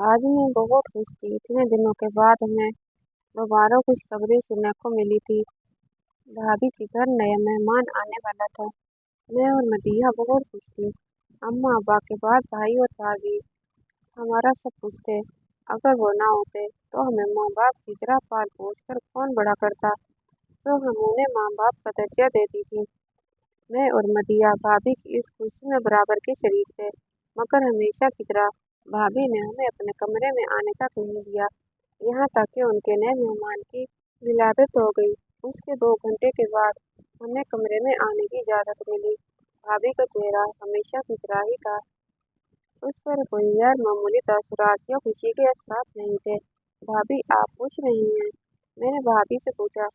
आज मैं बहुत खुश थी। इतने दिनों के बाद हमें दोबारा खुशखबरी सुनने को मिली थी। भाभी के घर नया मेहमान आने वाला था। मैं और मदीहा बहुत खुश थी। अम्मा अब्बा के बाद भाई और भाभी हमारा सब कुछ थे। अगर वो ना होते तो हमें माँ बाप की तरह पाल पोस कर कौन बड़ा करता। तो हम उन्हें माँ बाप का दर्जा देती थी। मैं और मदीहा भाभी की इस खुशी में बराबर के शरीक थे। मगर हमेशा की तरह भाभी ने हमें अपने कमरे में आने तक नहीं दिया। यहाँ तक कि उनके नए मेहमान की विलादत हो गई। उसके 2 घंटे के बाद हमें कमरे में आने की इजाज़त मिली। भाभी का चेहरा हमेशा की तरह ही था। उस पर कोई गैर मामूली तासुरात या खुशी के असरात नहीं थे। भाभी, आप खुश नहीं हैं? मैंने भाभी से पूछा।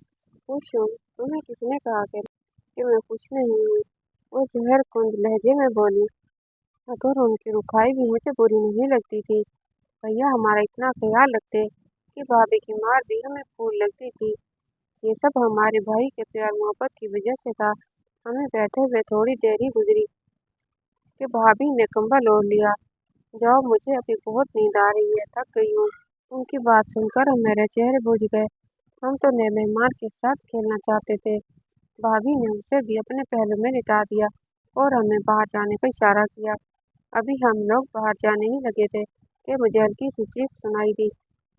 खुश हूँ। तुम्हें किसने कहा कि मैं खुश नहीं हूँ? वो जहर कुंद लहजे में बोली। अगर उनकी रुखाई भी मुझे बुरी नहीं लगती थी। भैया हमारा इतना ख्याल रखते कि भाभी की मार भी हमें फूल लगती थी। ये सब हमारे भाई के प्यार मोहब्बत की वजह से था। हमें बैठे हुए थोड़ी देर ही गुजरी कि भाभी ने कंबल ओढ़ लिया। जाओ, मुझे अभी बहुत नींद आ रही है, थक गई हूँ। उनकी बात सुनकर मेरे चेहरे बुझ गए। हम तो नए मेहमान के साथ खेलना चाहते थे। भाभी ने उसे भी अपने पहलू में लिटा दिया और हमें बाहर जाने का इशारा किया। अभी हम लोग बाहर जाने ही लगे थे कि मुझे हल्की सी चीख सुनाई दी।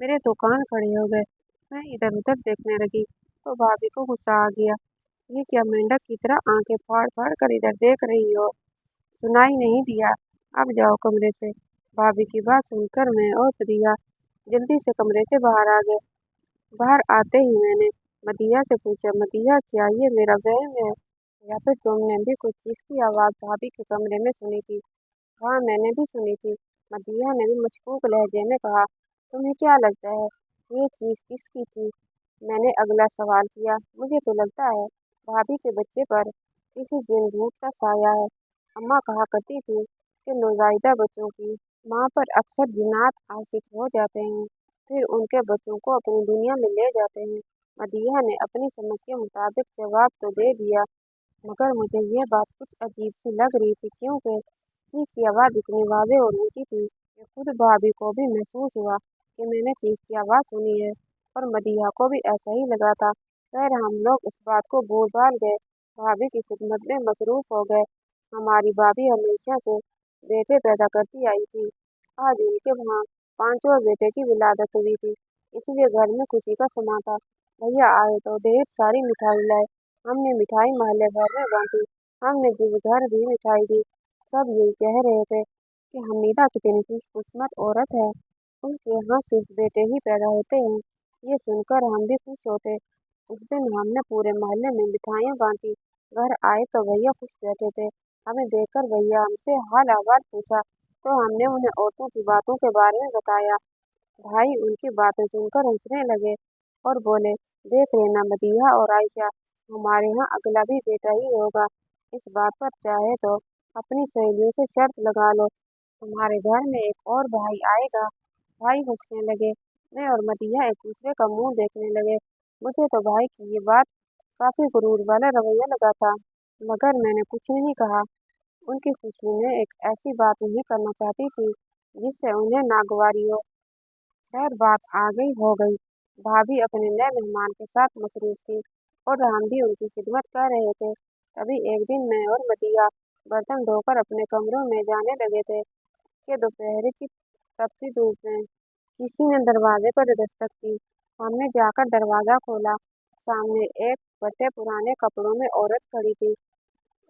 मेरे तो कान खड़े हो गए। मैं इधर उधर देखने लगी तो भाभी को गुस्सा आ गया। ये क्या मेंढक की तरह आंखें फाड़ फाड़ कर इधर देख रही हो? सुनाई नहीं दिया? अब जाओ कमरे से। भाभी की बात सुनकर मैं और प्रिया जल्दी से कमरे से बाहर आ गए। बाहर आते ही मैंने मदीहा से पूछा, मदीहा क्या ये मेरा वहम है या फिर तुमने भी कुछ चीखती आवाज़ भाभी के कमरे में सुनी थी? हाँ, मैंने भी सुनी थी। मदीहा ने भी मशकूक लहजे में कहा। तुम्हें क्या लगता है ये चीख किसकी थी? मैंने अगला सवाल किया। मुझे तो लगता है भाभी के बच्चे पर किसी जिन भूत का साया है। अम्मा कहा करती थी कि नौज़ायदा बच्चों की माँ पर अक्सर जिन्नात आशिक हो जाते हैं, फिर उनके बच्चों को अपनी दुनिया में ले जाते हैं। मदीहा ने अपनी समझ के मुताबिक जवाब तो दे दिया, मगर मुझे ये बात कुछ अजीब सी लग रही थी, क्योंकि चीख की आवाज़ इतनी वाज़ेह और ऊंची थी कि खुद भाभी को भी महसूस हुआ कि मैंने चीख की आवाज़ सुनी है, और मदीहा को भी ऐसा ही लगा था। खैर, हम लोग इस बात को भूल भाल गए, भाभी की खिदमत में मसरूफ़ हो गए। हमारी भाभी हमेशा से बेटे पैदा करती आई थी। आज उनके वहाँ पांचवें बेटे की विलादत हुई थी, इसलिए घर में खुशी का समा था। भैया आए तो ढेर सारी मिठाई लाए। हमने मिठाई मोहल्ले भर में बांटी। हमने जिस घर भी मिठाई दी, सब यही कह रहे थे कि हमीदा कितनी खुशकिस्मत औरत है, उसके यहाँ सिर्फ बेटे ही पैदा होते हैं। ये सुनकर हम भी खुश होते। उस दिन हमने पूरे मोहल्ले में मिठाइयाँ बांटी। घर आए तो भैया खुश बैठे थे। हमें देखकर भैया हमसे हाल अहवाल पूछा, तो हमने उन्हें औरतों की बातों के बारे में बताया। भाई उनकी बातें सुनकर हंसने लगे और बोले, देख लेना मदीहा और आयशा, हमारे यहाँ अगला भी बेटा ही होगा। इस बात पर चाहे तो अपनी सहेलियों से शर्त लगा लो, तुम्हारे घर में एक और भाई आएगा। भाई हंसने लगे। मैं और मदीहा एक दूसरे का मुंह देखने लगे। मुझे तो भाई की ये बात काफी गुरूर वाला रवैया लगा था, मगर मैंने कुछ नहीं कहा। उनकी खुशी में एक ऐसी बात नहीं करना चाहती थी जिससे उन्हें नागवारी हो। खैर, बात आ गई हो गई। भाभी अपने नए मेहमान के साथ मसरूफ थी और हम भी उनकी खिदमत कर रहे थे। तभी एक दिन मैं और मदीहा बर्तन धोकर अपने कमरों में जाने लगे थे कि दोपहर की तपती धूप में किसी ने दरवाजे पर दस्तक दी। हमने जाकर दरवाज़ा खोला। सामने एक फटे पुराने कपड़ों में औरत खड़ी थी।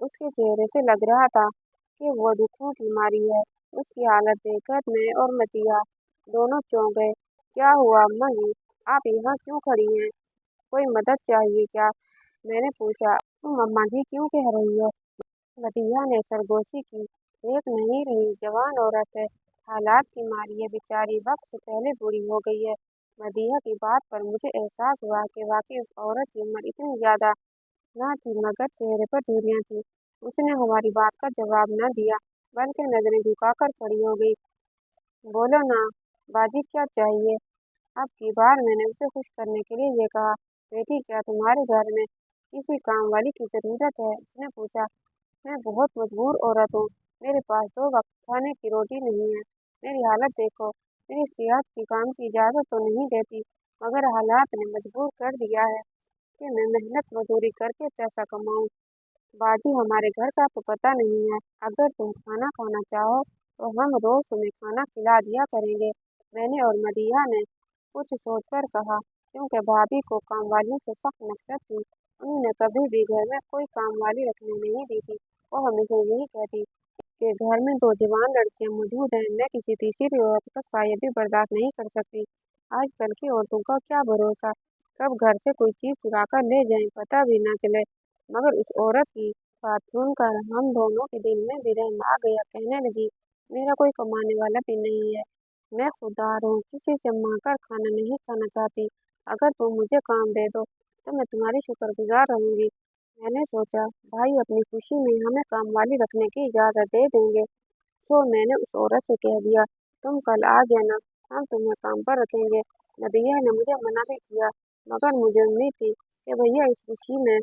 उसके चेहरे से लग रहा था कि वो दुखों की मारी है। उसकी हालत देखकर मैं और मदीहा दोनों चौंक गए। क्या हुआ अम्मा जी? आप यहाँ क्यों खड़ी हैं? कोई मदद चाहिए क्या? मैंने पूछा। तुम अम्मा जी क्यों कह रही हो? मदीहा ने सरगोशी की। देख नहीं रही, जवान औरत है, हालात की मारी है बेचारी, वक्त से पहले बूढ़ी हो गई है। मदीहा की बात पर मुझे एहसास हुआ कि वाकई उस औरत की उम्र इतनी ज्यादा ना थी, मगर चेहरे पर झुर्रियाँ थी। उसने हमारी बात का जवाब न दिया, बल्कि नजरें झुकाकर खड़ी हो गई। बोलो ना बाजी, क्या चाहिए? अब की बार मैंने उसे खुश करने के लिए ये कहा। बेटी, क्या तुम्हारे घर में किसी काम वाली की जरूरत है? उसने पूछा। मैं बहुत मजबूर औरत हूँ। मेरे पास 2 वक्त खाने की रोटी नहीं है। मेरी हालत देखो। मेरी सेहत की काम की इजाज़त तो नहीं देती, मगर हालात ने मजबूर कर दिया है कि मैं मेहनत मजदूरी करके पैसा कमाऊं। बाजी हमारे घर का तो पता नहीं है। अगर तुम खाना खाना चाहो तो हम रोज तुम्हें खाना खिला दिया करेंगे। मैंने और मदीहा ने कुछ सोचकर कहा, क्योंकि भाभी को काम वालियों से सख्त नफरत थी। उन्होंने कभी भी घर में कोई काम वाली रखने नहीं दी थी। वो हमेशा यही कहती कि घर में दो जवान लड़कियां मौजूद हैं, मैं किसी तीसरी औरत का साया भी बर्दाश्त नहीं कर सकती। आजकल की औरतों का क्या भरोसा, कब घर से कोई चीज चुरा कर ले जाए पता भी ना चले। मगर उस औरत की बात सुनकर हम दोनों के दिल में भी रहम आ गया। कहने लगी, मेरा कोई कमाने वाला भी नहीं है, मैं खुददार हूँ, किसी से मांगकर खाना नहीं खाना चाहती। अगर तुम मुझे काम दे दो तो मैं तुम्हारी शुक्रगुजार रहूंगी। मैंने सोचा भाई अपनी खुशी में हमें काम वाली रखने की इजाज़त दे देंगे। सो मैंने उस औरत से कह दिया, तुम कल आ जाना, हम तुम्हें काम पर रखेंगे। मदीहा ने मुझे मना भी किया, मगर मुझे उम्मीद थी कि भैया इस खुशी में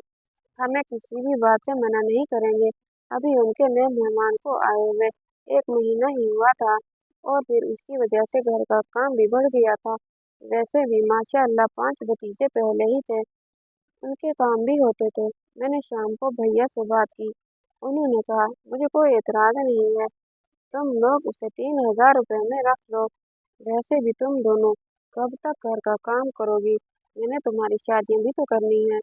हमें किसी भी बात से मना नहीं करेंगे। अभी उनके नए मेहमान को आए हुए 1 महीना ही हुआ था और फिर उसकी वजह से घर का काम भी बढ़ गया था। वैसे भी माशाअल्लाह 5 भतीजे पहले ही थे, उनके काम भी होते थे। मैंने शाम को भैया से बात की, उन्होंने कहा मुझे कोई एतराज़ नहीं है, तुम लोग उसे 3000 रुपये में रख लो। वैसे भी तुम दोनों कब तक घर का काम करोगी, मैंने तुम्हारी शादियाँ भी तो करनी है।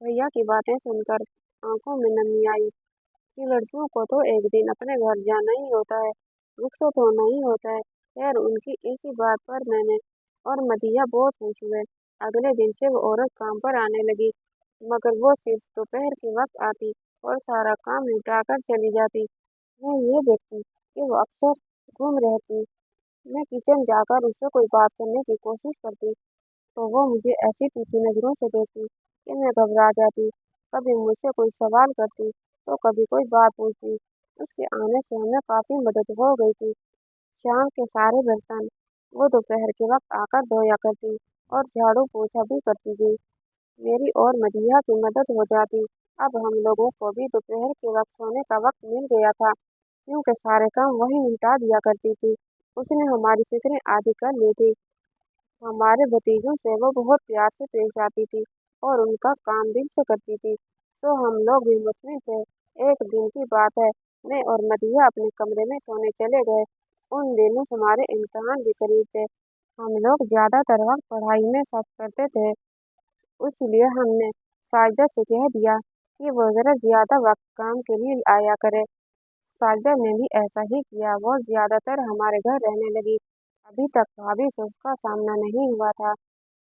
भैया की बातें सुनकर आंखों में नमी आई कि लड़कियों को तो एक दिन अपने घर जाना ही होता है, रुखसत होना ही होता है। खैर उनकी इसी बात पर मैंने और मदीहा बहुत खुश हुए। अगले दिन से वो औरत काम पर आने लगी, मगर वो सिर्फ दोपहर के वक्त आती और सारा काम निपटा कर चली जाती। मैं ये देखती कि वो अक्सर गुम रहती। मैं किचन जाकर उससे कोई बात करने की कोशिश करती तो वो मुझे ऐसी तीखी नज़रों से देखती कि मैं घबरा जाती। कभी मुझसे कोई सवाल करती तो कभी कोई बात पूछती। उसके आने से हमें काफ़ी मदद हो गई थी। शाम के सारे बर्तन वो दोपहर के वक्त आकर धोया करती और झाड़ू पोछा भी करती थी। मेरी और मदीहा की मदद हो जाती। अब हम लोगों को भी दोपहर के वक्त सोने का वक्त मिल गया था, क्योंकि सारे काम वही निपटा दिया करती थी। उसने हमारी फिक्रें आधी कर ली थी। हमारे भतीजों से वो बहुत प्यार से पेश आती थी और उनका काम दिल से करती थी, तो हम लोग भी मुतमिन थे। एक दिन की बात है, मैं और मदीहा अपने कमरे में सोने चले गए। उन दिनों हमारे इम्तिहान भी करीब थे। हम लोग ज़्यादातर वक्त पढ़ाई में सब करते थे, इसलिए हमने साजिदा से कह दिया कि वो ज़रा ज़्यादा वक्त काम के लिए आया करे। साजिदा ने भी ऐसा ही किया, वो ज़्यादातर हमारे घर रहने लगी। अभी तक भाभी से उसका सामना नहीं हुआ था।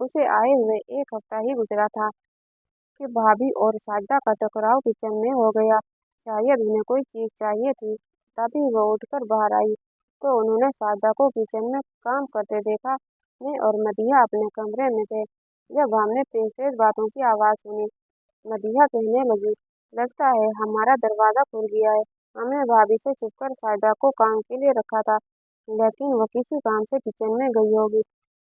उसे आए हुए 1 हफ्ता ही गुजरा था कि भाभी और साजिदा का टकराव किचन में हो गया। शायद उन्हें कोई चीज़ चाहिए थी, तभी वो उठकर बाहर आई, तो उन्होंने साजिदा को किचन में काम करते देखा। मैं और मदीहा अपने कमरे में थे जब हमने तेज तेज बातों की आवाज़ सुनी। मदीहा कहने लगी, लगता है हमारा दरवाज़ा खुल गया है। हमने भाभी से छुपकर साजिदा को काम के लिए रखा था, लेकिन वो किसी काम से किचन में गई होगी,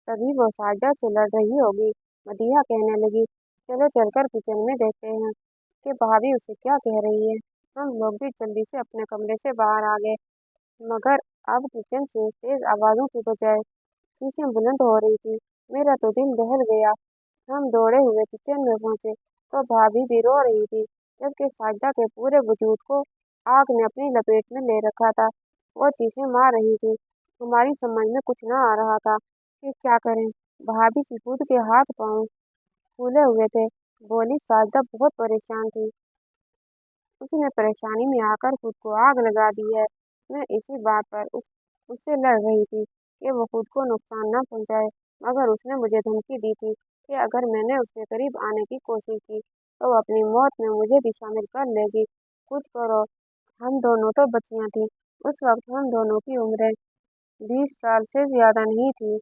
तभी वो साजिदा से लड़ रही होगी। मदीहा कहने लगी, चलो चलकर किचन में देखते हैं कि भाभी उसे क्या कह रही है। हम लोग भी जल्दी से अपने कमरे से बाहर आ गए, मगर अब किचन से तेज आवाज़ों की बजाय चीखें बुलंद हो रही थी। मेरा तो दिल दहल गया। हम दौड़े हुए किचन में पहुंचे तो भाभी भी रो रही थी, जबकि साजिदा के पूरे वजूद को आग ने अपनी लपेट में ले रखा था। वो चीखें मार रही थी। हमारी समझ में कुछ न आ रहा था कि क्या करें। भाभी की खुद के हाथ पांव फूले हुए थे। बोली, साजिदा बहुत परेशान थी, उसने परेशानी में आकर खुद को आग लगा दी है। मैं इसी बात पर उससे लड़ रही थी कि वो खुद को नुकसान न पहुंचाए, मगर उसने मुझे धमकी दी थी कि अगर मैंने उसके करीब आने की कोशिश की तो वो अपनी मौत में मुझे भी शामिल कर लेगी। कुछ करो। हम दोनों तो बच्चियां थी। उस वक्त हम दोनों की उम्रें 20 साल से ज्यादा नहीं थी।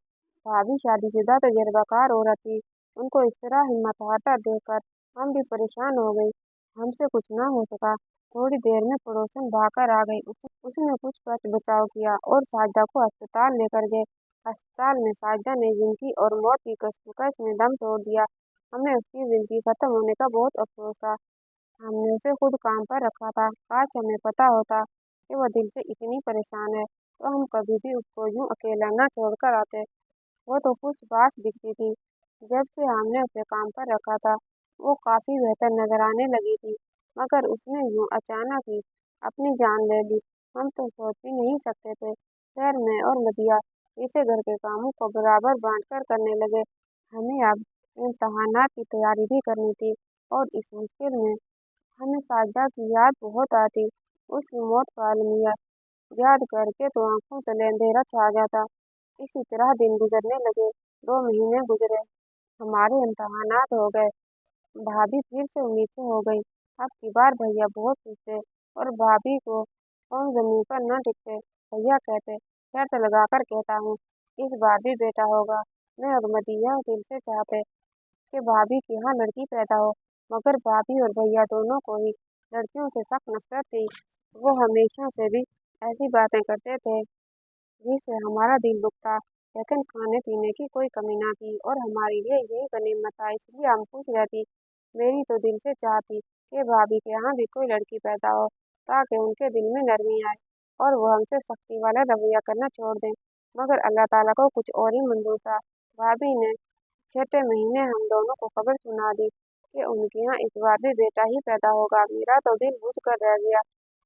भाभी शादीशुदा तजर्बाकार औरत थी। उनको इस तरह हिम्मत हारता देखकर हम भी परेशान हो गई। हमसे कुछ न हो सका। थोड़ी देर में पड़ोसन भागकर आ गई। उसने कुछ बच बचाव किया और साजिदा को अस्पताल लेकर गए। अस्पताल में साजिदा ने जिंदगी और मौत की कश्मकश में दम तोड़ दिया। हमें उसकी जिंदगी खत्म होने का बहुत अफसोस था। हमने उसे खुद काम पर रखा था। काश हमें पता होता कि वह दिल से इतनी परेशान है। तो हम कभी भी उसको यूं अकेला न छोड़कर आते। वो तो खुशबाश दिखती थी। जब से हमने उसे काम पर रखा था, वो काफी बेहतर नजर आने लगी थी। मगर उसने यूं अचानक ही अपनी जान ले ली। हम तो सोच भी नहीं सकते थे। खैर मैं और मदिया पीछे घर के कामों को बराबर बांटकर करने लगे। हमें अब इम्तहानात की तैयारी भी करनी थी और इस मुश्किल में हमें साजिदा की याद बहुत आती। उसकी मौत का अलमिया याद करके तो आंखों तले अंधेरा छा जाता। इसी तरह दिन गुजरने लगे। 2 महीने गुजरे। हमारे इम्तहानात हो गए। भाभी फिर से उम्मीद से हो गई। अब की बार भैया बहुत खुश थे और भाभी को फोन जमीन पर न टिकते। भैया कहते, शर्त लगाकर कहता हूँ, इस बार भी बेटा होगा। मैं और मदीहा दिल से चाहते कि भाभी के यहाँ लड़की पैदा हो, मगर भाभी और भैया दोनों को ही लड़कियों से सख्त नफरत थी। वो हमेशा से भी ऐसी बातें करते थे जिससे हमारा दिल दुखता, लेकिन खाने पीने की कोई कमी ना थी और हमारे लिए यही गनीमत था, इसलिए हम खुश रहती। मेरी तो दिल से चाह थी कि भाभी के यहाँ भी कोई लड़की पैदा हो, ताकि उनके दिल में नरमी आए और वो हमसे सख्ती वाला रवैया करना छोड़ दें। मगर अल्लाह ताला को कुछ और ही मंजूर था। भाभी ने 6 महीने हम दोनों को खबर सुना दी कि उनके यहाँ इस बार भी बेटा ही पैदा होगा। मेरा तो दिल बुझ कर रह गया।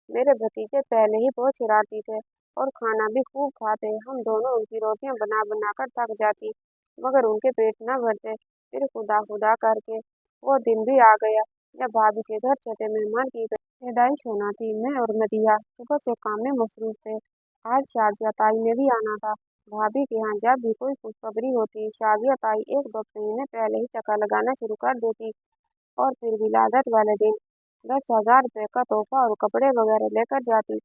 मेरे भतीजे पहले ही बहुत शरारती थे और खाना भी खूब खाते। हम दोनों उनकी रोटियां बना बना कर थक जाती, मगर उनके पेट न भरते। फिर खुदा खुदा करके वो दिन भी आ गया जब भाभी के घर छोटे मेहमान की पैदाइश होना थी। मैं और मदिया सुबह से काम में मसरूफ थे। आज शाजिया ताई ने भी आना था। भाभी के यहाँ जब भी कोई खुशखबरी होती, शाजिया ताई 1-2 महीने पहले ही चक्कर लगाना शुरू कर देती और फिर विलादत वाले दिन 10,000 रुपये का तोहफा और कपड़े वगैरह लेकर जाती।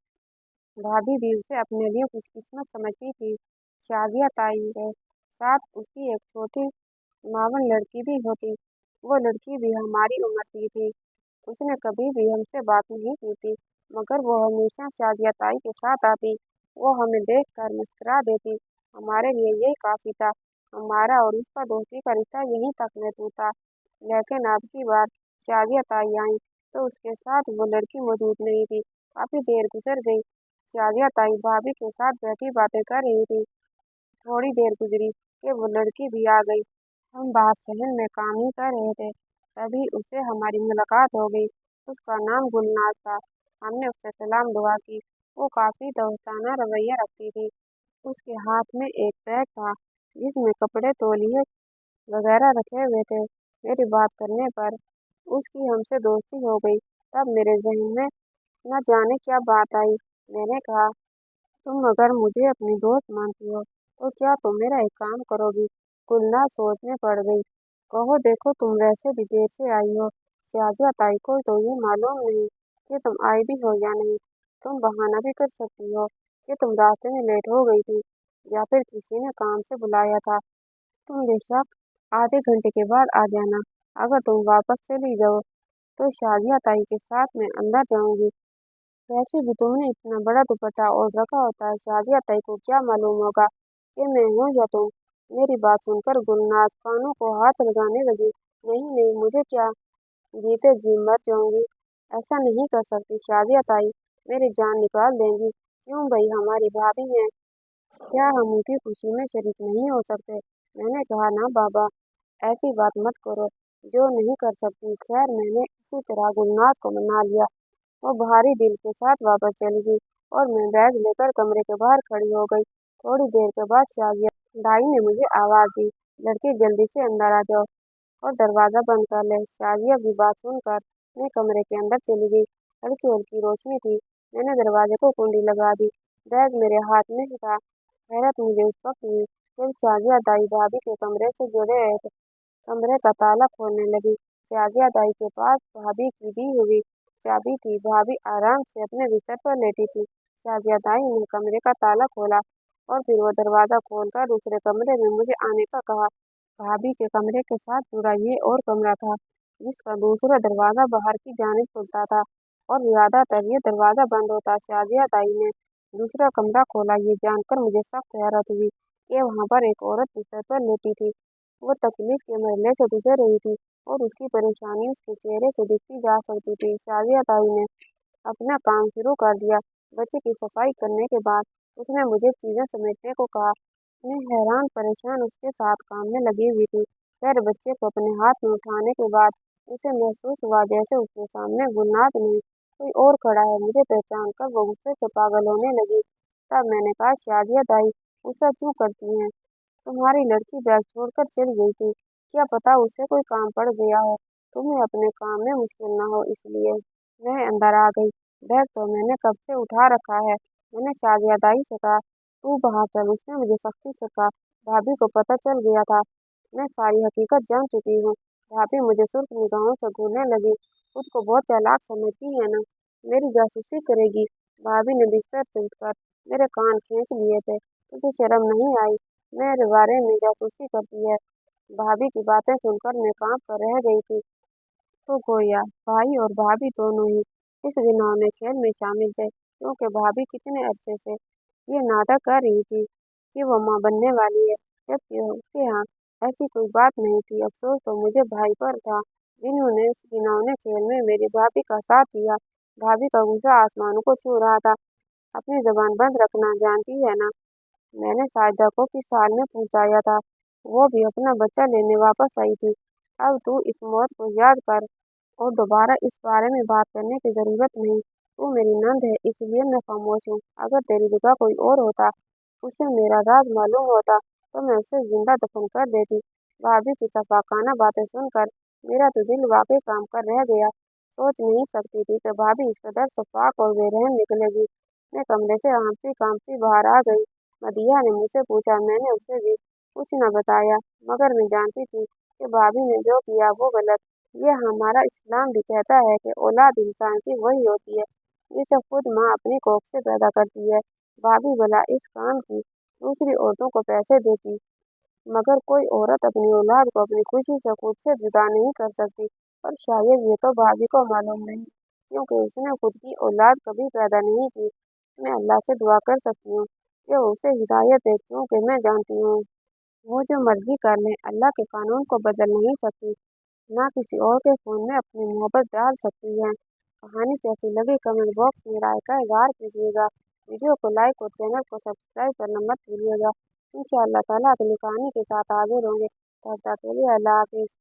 भाभी भी उसे अपने लिए खुशकिस्मत समझती थी। शाजिया ताई के साथ उसकी एक छोटी मावन लड़की भी होती। वो लड़की भी हमारी उम्र की थी। उसने कभी भी हमसे बात नहीं की थी, मगर वो हमेशा शाजिया ताई के साथ आती। वो हमें देखकर मुस्कुरा देती। हमारे लिए यही काफी था। हमारा और उसका दोस्ती का रिश्ता यहीं तक महदूद था। लेकिन अब की बार शाजिया ताई आई तो उसके साथ वो लड़की मौजूद नहीं थी। काफी देर गुजर गई। शाजिया ताई भाभी के साथ बैठी बातें कर रही थी। थोड़ी देर गुजरी कि वो लड़की भी आ गई। हम बाहर शहर में काम ही कर रहे थे, तभी उससे हमारी मुलाकात हो गई। उसका नाम गुलनाज था। हमने उससे सलाम दुआ की। वो काफी दोस्ताना रवैया रखती थी। उसके हाथ में एक बैग था जिसमें कपड़े, तौलिए वगैरह रखे हुए थे। मेरी बात करने पर उसकी हमसे दोस्ती हो गई। तब मेरे जहन में न जाने क्या बात आई। मैंने कहा, तुम अगर मुझे अपनी दोस्त मानती हो तो क्या तुम मेरा एक काम करोगी? गुलनाज सोच में पड़ गई। कहो, देखो तुम वैसे भी देर से आई हो। शाजिया ताई को तो ये मालूम नहीं कि तुम आई भी हो या नहीं। तुम बहाना भी कर सकती हो कि तुम रास्ते में लेट हो गई थी या फिर किसी ने काम से बुलाया था। तुम बेशक आधे घंटे के बाद आ जाना। अगर तुम वापस चली जाओ तो शाजिया ताई के साथ मैं अंदर जाऊंगी। वैसे भी तुमने इतना बड़ा दुपट्टा ओढ़ रखा होता है, शाजिया ताई को क्या मालूम होगा कि मैं हूँ या तुम? मेरी बात सुनकर गुलनाज कानों को हाथ लगाने लगी। नहीं नहीं, मुझे क्या, जीते जी मर जाऊंगी। ऐसा नहीं कर सकती शाजिया ताई, मेरी जान निकाल देंगी। क्यों भाई, हमारी भाभी है, क्या हम उनकी खुशी में शरीक नहीं हो सकते? मैंने कहा, ना बाबा, ऐसी बात मत करो जो नहीं कर सकती। खैर मैंने इसी तरह गुलनाज को मना लिया। वो भारी दिल के साथ वापस चली गई और मैं बैग लेकर कमरे के बाहर खड़ी हो गई। थोड़ी देर के बाद शाजिया दाई ने मुझे आवाज दी, लड़की जल्दी से अंदर आ जाओ और दरवाजा बंद कर ले। शाजिया की बात सुनकर मैं कमरे के अंदर चली गई। हल्की हल्की रोशनी थी। मैंने दरवाजे को कुंडी लगा दी। बैग मेरे हाथ में ही था। हैरत मुझे उस वक्त हुई जब शाजिया दाई भाभी के कमरे से जुड़े कमरे का ताला खोलने लगी। शाजिया दाई के पास भाभी की दी हुई चाबी थी। भाभी आराम से अपने बिस्तर पर लेटी थी। शाजिया दाई ने कमरे का ताला खोला और फिर वो दरवाजा खोलकर दूसरे कमरे में मुझे आने का कहा। भाभी के कमरे के साथ जुड़ा ये और कमरा था जिसका दूसरा दरवाजा बाहर की जानिब खुलता था और ज्यादातर ये दरवाजा बंद होता। शाजिया दाई ने दूसरा कमरा खोला। ये जानकर मुझे सख्त हैरत हुई कि वहां पर एक औरत बिस्तर पर लेटी थी। वो तकलीफ के मरने से गुजर रही थी और उसकी परेशानी उसके चेहरे से दिखती जा सकती थी। शाजिया ताई ने अपना काम शुरू कर दिया। बच्चे की सफाई करने के बाद उसने मुझे चीजें समेटने को कहा। मैं हैरान परेशान उसके साथ काम में लगी हुई थी। खैर बच्चे को अपने हाथ में उठाने के बाद उसे महसूस हुआ जैसे उसके सामने गुलनाद नहीं कोई और खड़ा है। मुझे पहचान कर वो गुस्से से पागल होने लगी। तब मैंने कहा, शादिया दाई गुस्सा क्यों करती हैं? तुम्हारी लड़की बैग छोड़कर चली गई थी, क्या पता उसे कोई काम पड़ गया हो, तुम्हें अपने काम में मुश्किल न हो इसलिए। वह अंदर आ गई। बैग तो मैंने कब से उठा रखा है। मैंने शादिया दाई से कहा, तू बाहर चल। उसने मुझे सख्ती से कहा। भाभी को पता चल गया था, मैं सारी हकीकत जान चुकी हूँ। भाभी मुझे सुर्ख निगाहों से घूरने लगी। खुद को बहुत चालाक समझती है ना, मेरी जासूसी करेगी। भाभी ने बिस्तर से उठकर मेरे कान खींच लिए थे। तुझे शर्म नहीं आई? मेरे बारे में जासूसी करती है। भाभी की बातें सुनकर मैं कांप कर रह गई थी। तो गोया भाई और भाभी दोनों ही इस घिनौने खेल में शामिल थे, क्योंकि भाभी कितने अरसे से ये नाटक कर रही थी कि वो माँ बनने वाली है, जबकि उसके यहाँ ऐसी कोई बात नहीं थी। अफसोस तो मुझे भाई पर था, जिन्होंने उस घिनौने खेल में मेरी भाभी का साथ दिया। भाभी का गुस्सा आसमानों को छू रहा था। अपनी जबान बंद रखना जानती है ना, मैंने साजिदा को किस हाल में पहुंचाया था, वो भी अपना बच्चा लेने वापस आई थी। अब तू इस मौत को याद कर और दोबारा इस बारे में बात करने की जरूरत नहीं। तू मेरी नंद है, इसलिए मैं खामोश हूँ। अगर तेरी जगह कोई और होता, उसे मेरा राज मालूम होता, तो मैं उसे जिंदा दफन कर देती। भाभी की तफाकाना बातें सुनकर मेरा तो दिल वाकई काम कर रह गया। सोच नहीं सकती थी कि भाभी इस कदर शफाक और बेरहम निकलेगी। मैं कमरे से कांपती कांपती बाहर आ गई। मदीहा ने मुझसे पूछा। मैंने उसे भी कुछ न बताया, मगर मैं जानती थी कि भाभी ने जो किया वो गलत। ये हमारा इस्लाम भी कहता है कि औलाद इंसान की वही होती है जिसे खुद माँ अपनी कोख से पैदा करती है। भाभी भला इस काम की दूसरी औरतों को पैसे देती, मगर कोई औरत अपनी औलाद को अपनी खुशी से खुद से जुदा नहीं कर सकती। और शायद ये तो भाभी को मालूम नहीं, क्योंकि उसने खुद की औलाद कभी पैदा नहीं की। मैं अल्लाह से दुआ कर सकती हूँ कि वो उसे हिदायत दे, क्योंकि मैं जानती हूँ वो जो मर्जी कर ले, अल्लाह के कानून को बदल नहीं सकती, ना किसी और के खून में अपनी मोहब्बत डाल सकती है। कहानी कैसी लगी कमेंट बॉक्स में राय का इज़हार कीजिएगा। वीडियो को लाइक और चैनल को सब्सक्राइब करना मत भूलिएगा। इंशाअल्लाह ताला अगली कहानी के साथ हाजिर होंगे। तब तक के लिए अल्लाह हाफिज़।